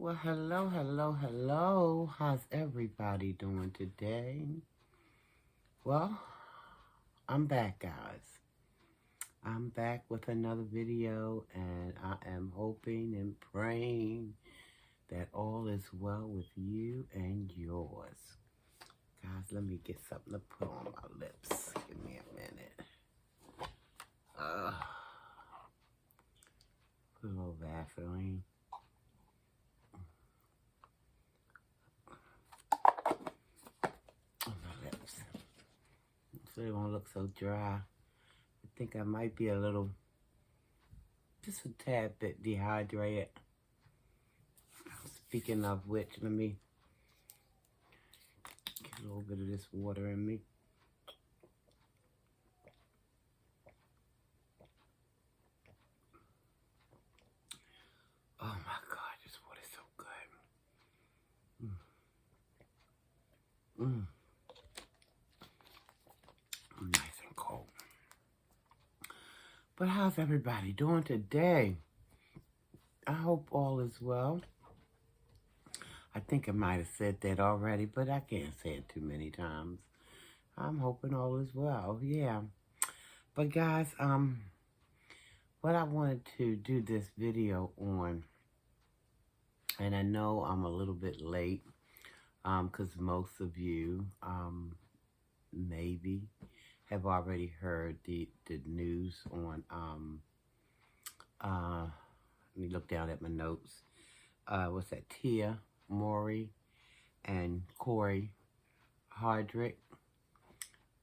Well, hello, hello, hello. How's everybody doing today? Well, I'm back, guys. I'm back with another video, and I am hoping and praying that all is well with you and yours. Guys, let me get something to put on my lips. Give me a minute. Put a little Vaseline. On my lips. So they won't look so dry. I think I might be just a tad bit dehydrated. Speaking of which, let me get a little bit of this water in me. Oh my God, this water's so good. Nice and cold. But how's everybody doing today? I hope all is well. I think I might have said that already, but I can't say it too many times. I'm hoping all is well, yeah. But guys, what I wanted to do this video on, and I know I'm a little bit late, because most of you, maybe have already heard the news on, let me look down at my notes. What's that? Tia, Mowry, and Cory, Hardrict.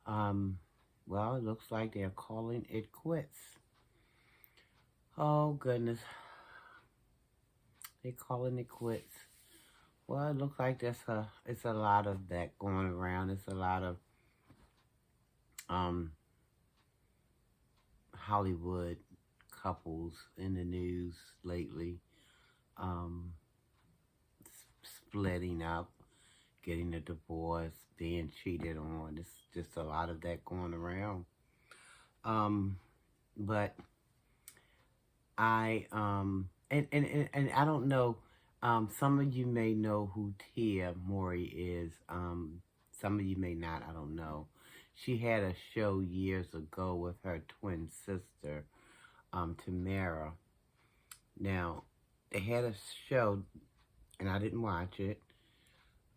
Well, it looks like they're calling it quits. Oh, goodness. They're calling it quits. Well, it looks like it's a lot of that going around. It's a lot of Hollywood couples in the news lately, splitting up, getting a divorce, being cheated on. It's just a lot of that going around. But I and I don't know. Some of you may know who Tia Mowry is. Some of you may not. I don't know. She had a show years ago with her twin sister, Tamara. Now, they had a show, and I didn't watch it,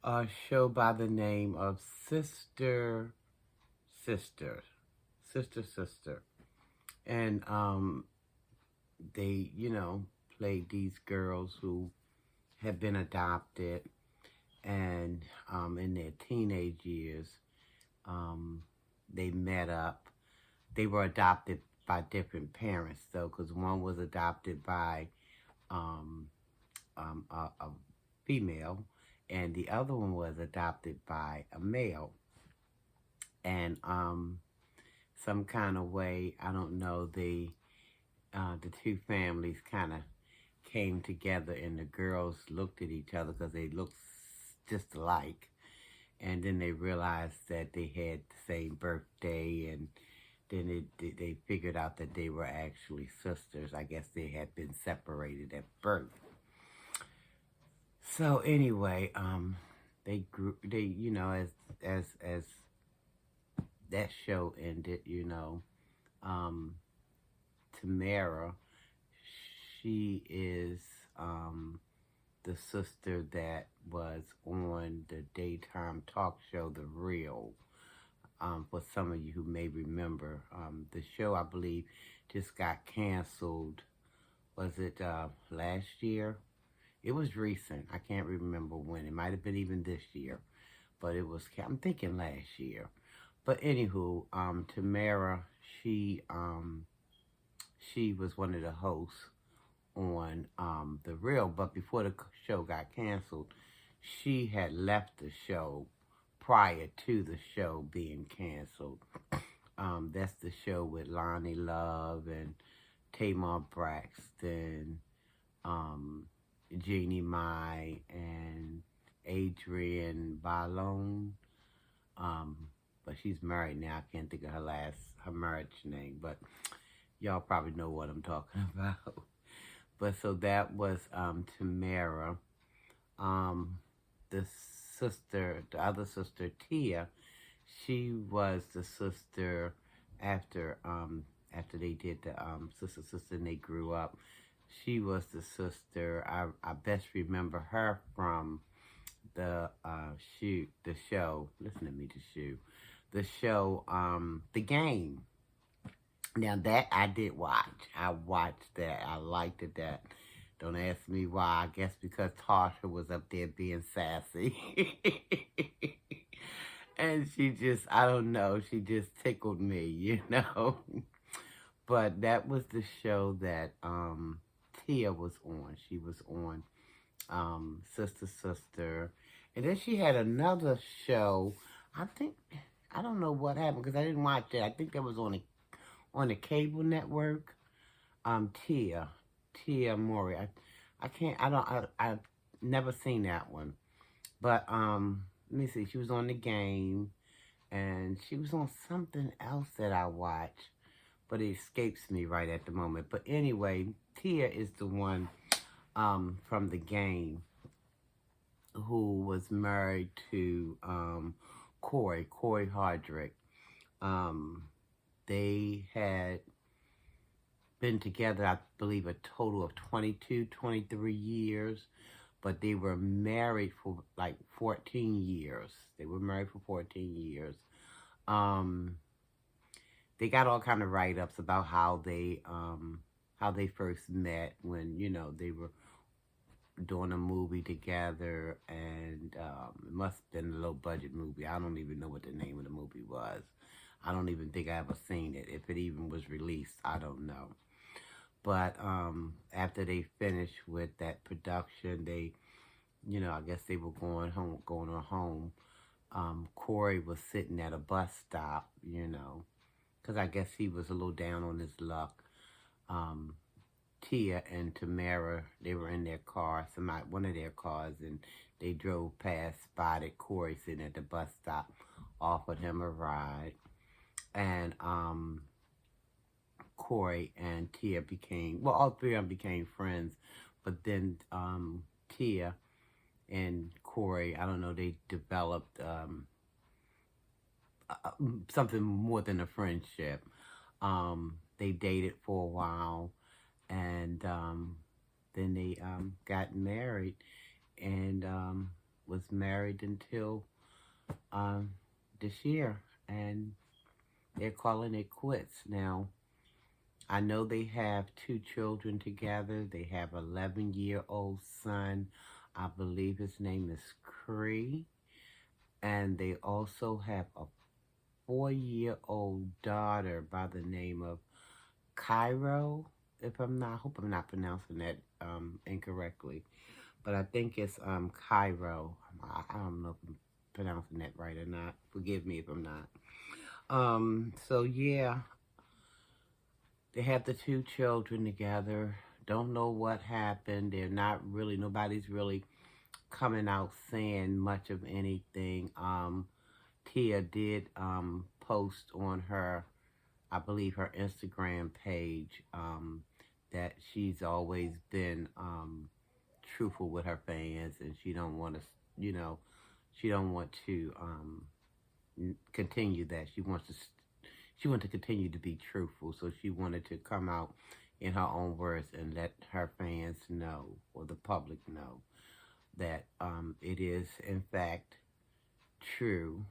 a show by the name of Sister. And they, played these girls who had been adopted, and in their teenage years, they met up. They were adopted by different parents, though, because one was adopted by a female, and the other one was adopted by a male. And some kind of way, I don't know, the two families kind of came together, and the girls looked at each other because they looked just alike. And then they realized that they had the same birthday, and then they figured out that they were actually sisters. I guess they had been separated at birth. So anyway, they grew. They, as that show ended, Tamara, she is the sister that was on the daytime talk show, The Real. For some of you who may remember, the show, I believe, just got canceled. Was it last year? It was recent. I can't remember when. It might have been even this year. But it was, I'm thinking last year. But anywho, Tamara, she was one of the hosts on The Real. But before the show got canceled, she had left the show prior to the show being canceled. That's the show with Lonnie Love and Tamar Braxton, Jeannie Mai, and Adrienne Balone. But she's married now. I can't think of her marriage name, but y'all probably know what I'm talking about. But so that was Tamara. Um, the the other sister, Tia, she was the sister after after they did the sister and they grew up. She was the sister. I best remember her from the show. Listen to me, the show, the game. Now that I did watch. I watched that. I liked it. That. Don't ask me why. I guess because Tasha was up there being sassy. And she just, I don't know, she just tickled me, you know. But that was the show that Tia was on. She was on Sister Sister. And then she had another show. I think, I don't know what happened because I didn't watch it. I think that was on the cable network. Tia, Tia Mowry. I can't. I don't. I've never seen that one. But let me see. She was on the game, and she was on something else that I watched, but it escapes me right at the moment. But anyway, Tia is the one from the game who was married to Cory Hardrict. Um, they had been together, I believe, a total of 22, 23 years, but they were married for like 14 years. They were married for 14 years. Um, they got all kind of write-ups about how they first met when, you know, they were doing a movie together, and it must have been a low budget movie. I don't even know what the name of the movie was. I don't even think I ever seen it. If it even was released, I don't know. But after they finished with that production, they, you know, I guess they were going on home. Cory was sitting at a bus stop, you know, because I guess he was a little down on his luck. Um, Tia and Tamara, they were in their car, one of their cars, and they drove past, spotted Cory sitting at the bus stop, offered him a ride, and Cory and Tia became, well, all three of them became friends, but then Tia and Cory, I don't know, they developed something more than a friendship. They dated for a while, and then they got married, and was married until um, this year, and they're calling it quits now. I know they have two children together. They have an 11-year-old son. I believe his name is Cory. And they also have a 4-year-old daughter by the name of Cairo. If I'm not, I hope I'm not pronouncing that incorrectly. But I think it's Cairo. I don't know if I'm pronouncing that right or not. Forgive me if I'm not. So yeah, they have the two children together. Don't know what happened. They're not really, nobody's really coming out saying much of anything. Tia did post on her, I believe, her Instagram page that she's always been truthful with her fans, and she don't want to, you know, she don't want to continue that. She wanted to continue to be truthful, so she wanted to come out in her own words and let her fans know, or the public know, that it is in fact true,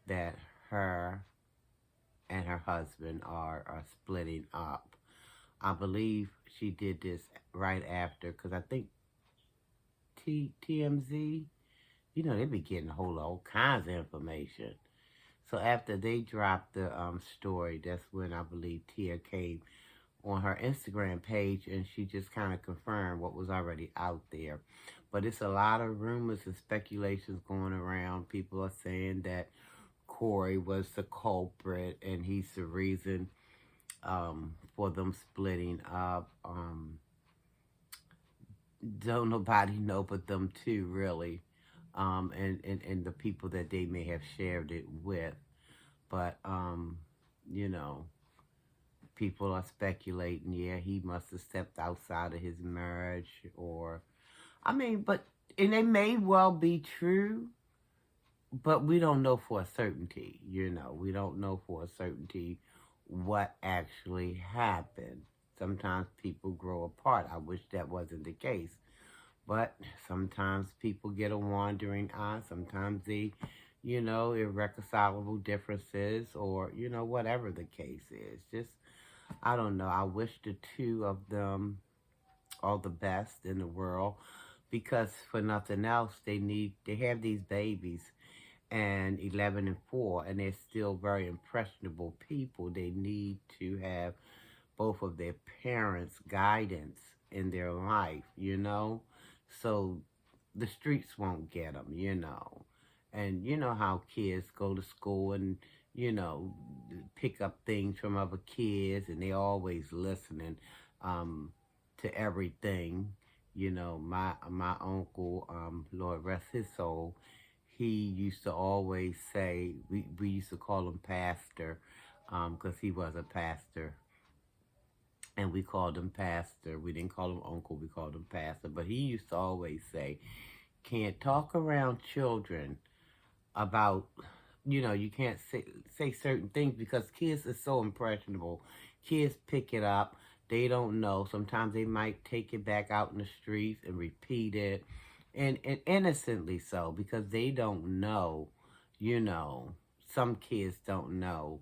that her and her husband are splitting up. I believe she did this right after, because I think TMZ, you know, they be getting a hold of all kinds of information. So after they dropped the story, that's when I believe Tia came on her Instagram page, and she just kind of confirmed what was already out there. But it's a lot of rumors and speculations going around. People are saying that Cory was the culprit, and he's the reason for them splitting up. Don't nobody know but them two, really, and the people that they may have shared it with. But, you know, people are speculating, yeah, he must have stepped outside of his marriage, or I mean, and they may well be true, but we don't know for a certainty, we don't know for a certainty what actually happened. Sometimes people grow apart. I wish that wasn't the case. But sometimes people get a wandering eye. Sometimes they, irreconcilable differences or, whatever the case is. Just, I don't know. I wish the two of them all the best in the world because for nothing else, they have these babies and 11 and 4, and they're still very impressionable people. They need to have both of their parents' guidance in their life. So the streets won't get them. And you know how kids go to school and, you know, pick up things from other kids, and they always listening to everything. My uncle, Lord rest his soul, he used to always say, we used to call him Pastor, because he was a pastor, and we called him Pastor. We didn't call him Uncle, we called him Pastor. But he used to always say, can't talk around children about, you can't say certain things because kids are so impressionable. Kids pick it up. They don't know. Sometimes they might take it back out in the streets and repeat it. And innocently so because they don't know, you know, some kids don't know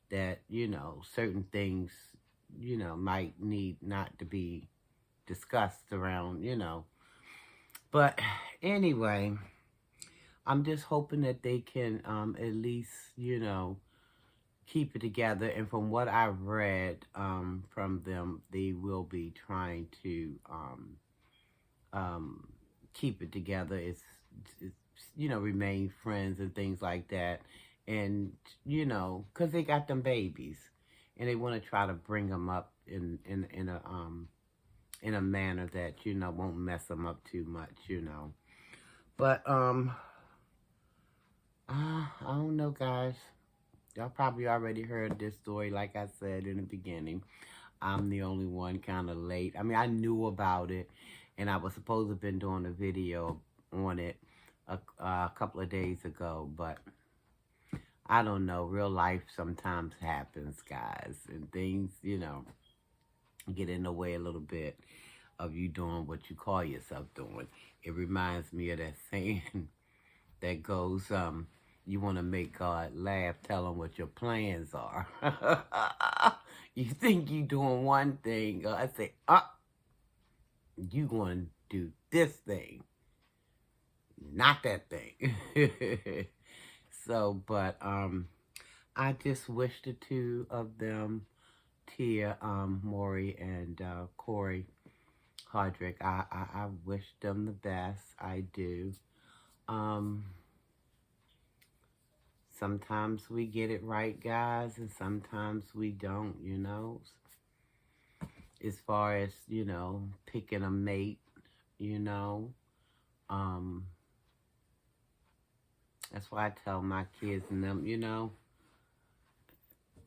that, certain things, might need not to be discussed around. But anyway, I'm just hoping that they can at least, keep it together. And from what I've read from them, they will be trying to um, keep it together. It's remain friends and things like that. And, because they got them babies. And they want to try to bring them up in a manner that, won't mess them up too much. But, I don't know, guys. Y'all probably already heard this story, like I said in the beginning. I'm the only one kind of late. I mean, I knew about it, and I was supposed to have been doing a video on it a couple of days ago, but I don't know. Real life sometimes happens, guys, and things, get in the way a little bit of you doing what you call yourself doing. It reminds me of that saying that goes, you want to make God laugh, tell him what your plans are. You think you doing one thing, God say, you going to do this thing, not that thing. So, but I just wish the two of them, Tia, Mowry, and Cory Hardrict, I wish them the best. I do. Sometimes we get it right, guys, and sometimes we don't. As far as, picking a mate, that's why I tell my kids and them,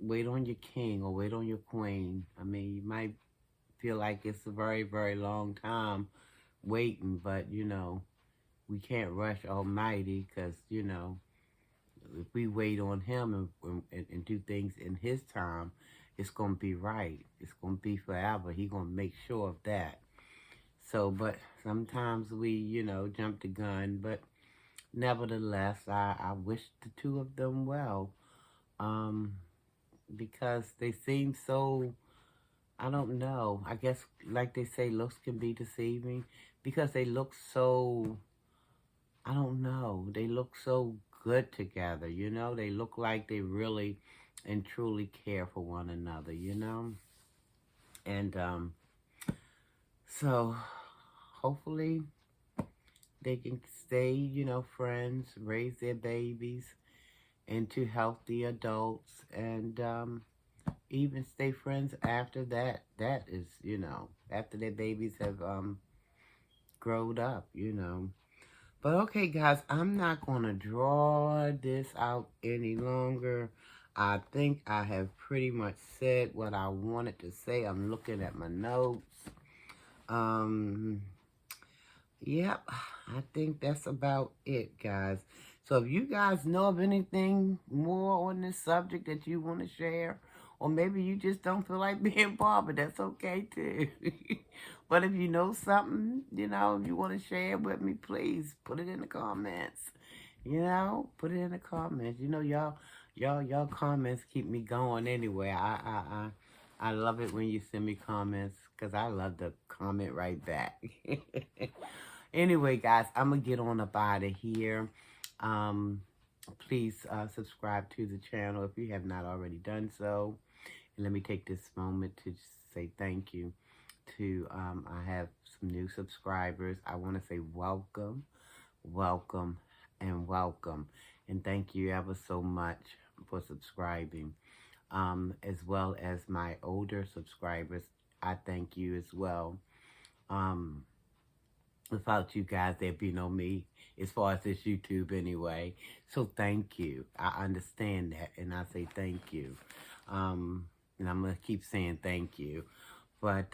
wait on your king or wait on your queen. I mean, you might feel like it's a very, very long time waiting, but, we can't rush Almighty because, if we wait on him and do things in his time, it's going to be right. It's going to be forever. He's going to make sure of that. So, but sometimes we, jump the gun, but nevertheless, I wish the two of them well, because they seem so, I don't know, I guess like they say, looks can be deceiving, because they look so, I don't know, they look so good together, they look like they really and truly care for one another, and so hopefully they can stay, friends, raise their babies into healthy adults, and even stay friends after that. That is, after their babies have grown up, But okay, guys, I'm not going to draw this out any longer. I think I have pretty much said what I wanted to say. I'm looking at my notes. Yep, I think that's about it, guys. So if you guys know of anything more on this subject that you want to share, or maybe you just don't feel like being bothered, that's okay too. But if you know something, you want to share with me, please put it in the comments. Put it in the comments. Y'all comments keep me going anyway. I love it when you send me comments because I love to comment right back. Anyway, guys, I'm going to get on up out of here. Um, please subscribe to the channel if you have not already done so. And let me take this moment to say thank you to, I have some new subscribers. I want to say welcome, welcome, and welcome. And thank you ever so much for subscribing. As well as my older subscribers, I thank you as well. Without you guys, there'd be no me, as far as this YouTube anyway. So thank you. I understand that, and I say thank you. And I'm going to keep saying thank you. But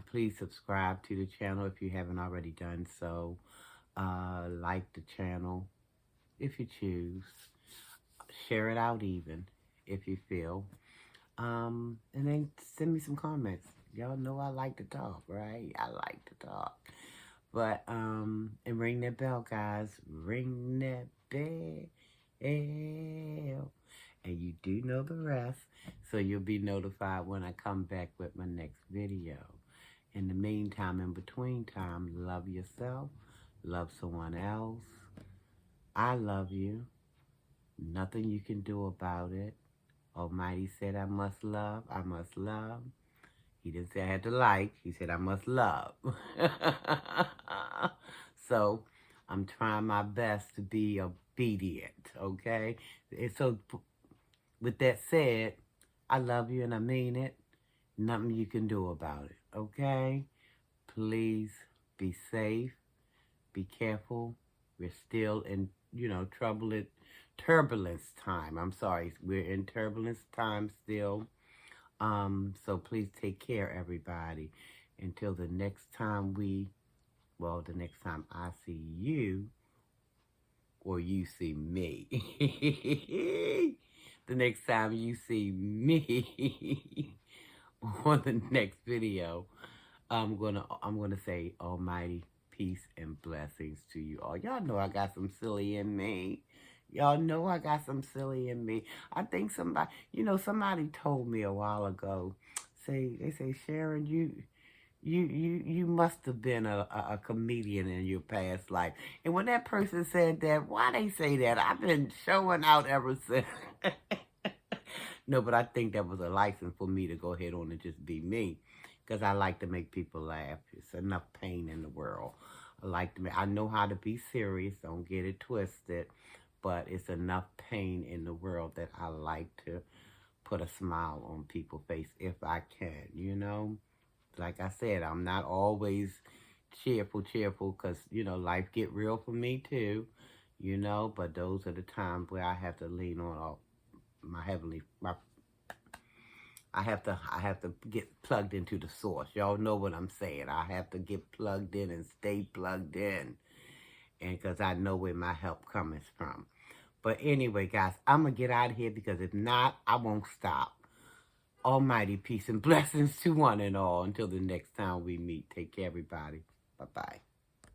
please subscribe to the channel if you haven't already done so. Like the channel if you choose. Share it out even if you feel. And then send me some comments. Y'all know I like to talk, right? I like to talk. But, and ring that bell, guys. Ring that bell. And you do know the rest. So you'll be notified when I come back with my next video. In the meantime, in between time, love yourself. Love someone else. I love you. Nothing you can do about it. Almighty said I must love. I must love. He didn't say I had to like. He said I must love. So I'm trying my best to be obedient, okay? And so with that said, I love you and I mean it. Nothing you can do about it, okay? Please be safe. Be careful. We're still in, turbulence time. I'm sorry. We're in turbulence time still. So please take care, everybody. Until the next time the next time I see you, or you see me. The next time you see me on the next video, I'm gonna say almighty peace and blessings to you all. Y'all know I got some silly in me. Y'all know I got some silly in me. I think somebody told me a while ago, they say, Sharon, you must have been a comedian in your past life. And when that person said that, why they say that? I've been showing out ever since. No, but I think that was a license for me to go ahead on and just be me. Because I like to make people laugh. It's enough pain in the world. I know how to be serious. Don't get it twisted. But it's enough pain in the world that I like to put a smile on people's face if I can, Like I said, I'm not always cheerful because, life get real for me too, But those are the times where I have to lean on I have to get plugged into the source. Y'all know what I'm saying. I have to get plugged in and stay plugged in. And because I know where my help comes from. But anyway, guys, I'm going to get out of here because if not, I won't stop. Almighty peace and blessings to one and all. Until the next time we meet. Take care, everybody. Bye-bye.